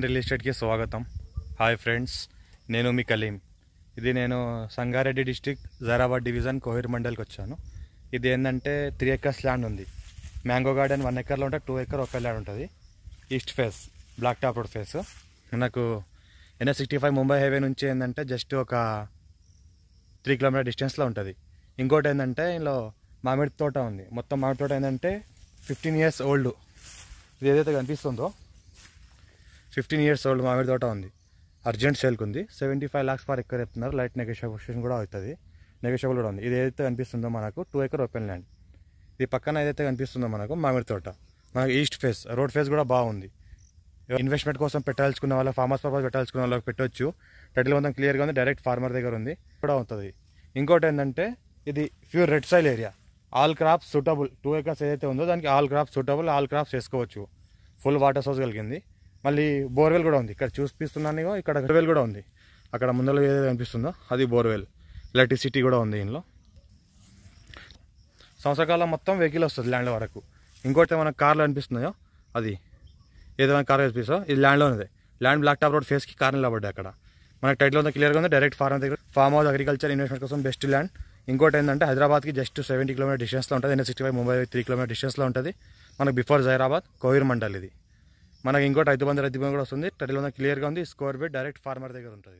Real ఎస్టేట్కి స్వాగతం. Hi friends, నేను మీ కలీం. ఇది నేను సంగారెడ్డి డిస్టిక్ జైరాబాద్ డివిజన్ కోహిర్ మండల్కి వచ్చాను. ఇది ఏంటంటే 3 acres ల్యాండ్ ఉంది. మ్యాంగో గార్డెన్ 1 acre ఉంటే 2 acre ఒక ల్యాండ్ ఉంటుంది. East face black top road face. నాకు NH65 ముంబై హైవే నుంచి ఏంటంటే జస్ట్ ఒక 3 kilometer డిస్టెన్స్లో ఉంటుంది. ఇంకోటి ఏంటంటే ఇందులో మామిడి తోట ఉంది. మొత్తం మామిడి తోట ఏంటంటే 15 years ఓల్డ్. ఇది ఏదైతే కనిపిస్తుందో 15 years ఓల్డ్ మామిడి తోట ఉంది. అర్జెంట్ సేల్కి ఉంది. 75 lakhs per acre చెప్తున్నారు. లైట్ నెగోషియేషన్ కూడా అవుతుంది, నెగోషియబుల్ కూడా ఉంది. ఇది ఏదైతే కనిపిస్తుందో మనకు 2 acre ఓపెన్ ల్యాండ్. ఇది పక్కన ఏదైతే కనిపిస్తుందో మనకు మామిడి తోట. మనకు ఈస్ట్ ఫేస్ రోడ్ ఫేస్ కూడా బాగుంది. ఇన్వెస్ట్మెంట్ కోసం పెట్టాల్చుకున్న వాళ్ళ ఫార్మర్స్ పర్పస్ పెట్టాల్చుకున్న వాళ్ళకి పెట్టవచ్చు. టైటిల్ మొత్తం క్లియర్గా ఉంది. డైరెక్ట్ ఫార్మర్ దగ్గర ఉంది కూడా అవుతుంది. ఇంకోటి ఏంటంటే ఇది pure red soil area. All crops suitable. 2 acres ఏదైతే ఉందో దానికి all crops suitable. All crops వేసుకోవచ్చు. ఫుల్ వాటర్ సోర్స్ కలిగింది. మళ్ళీ బోర్వెల్ కూడా ఉంది. ఇక్కడ చూపిస్తున్నాను, ఇక్కడ బోర్వెల్ కూడా ఉంది. అక్కడ ముందర ఏదైతే కనిపిస్తుందో అది బోర్వెల్. ఎలక్ట్రిసిటీ కూడా ఉంది దీనిలో. సంవత్సరకాలం మొత్తం వెహికల్ వస్తుంది ల్యాండ్ వరకు. ఇంకోటి మనకు కార్లు అనిపిస్తున్నాయో అది ఏదైనా కార్ కనిపిస్తుందో ఇది ల్యాండ్లో ఉంది. ల్యాండ్ బ్లాక్ టాప్ రోడ్ ఫేస్కి కార్లు నిలబడ్డాయి. అక్కడ మనకు టైటిల్ ఉందో క్లియర్గా ఉంది. డైరెక్ట్ ఫార్మ్ దగ్గర ఫార్మ్ హౌస్ అగ్రికల్చర్ ఇన్వెస్ట్మెంట్ కోసం బెస్ట్ ల్యాండ్. ఇంకోటి ఏంటంటే హైదరాబాద్కి జస్ట్ 70 kilometer డిస్టెన్స్లో ఉంటుంది. NH65 ముంబై 3 kilometer డిస్టెన్స్లో ఉంటుంది. మనకు బిఫోర్ జైరాబాద్ కోహిర్ మండల్ ఇది. మనకి ఇంకోటి రైతు బంధు కూడా వస్తుంది. టైటిల్ ఉందో క్లియర్గా ఉంది. స్క్వేర్ బిట్ డైరెక్ట్ ఫార్మర్ దగ్గర ఉంటుంది.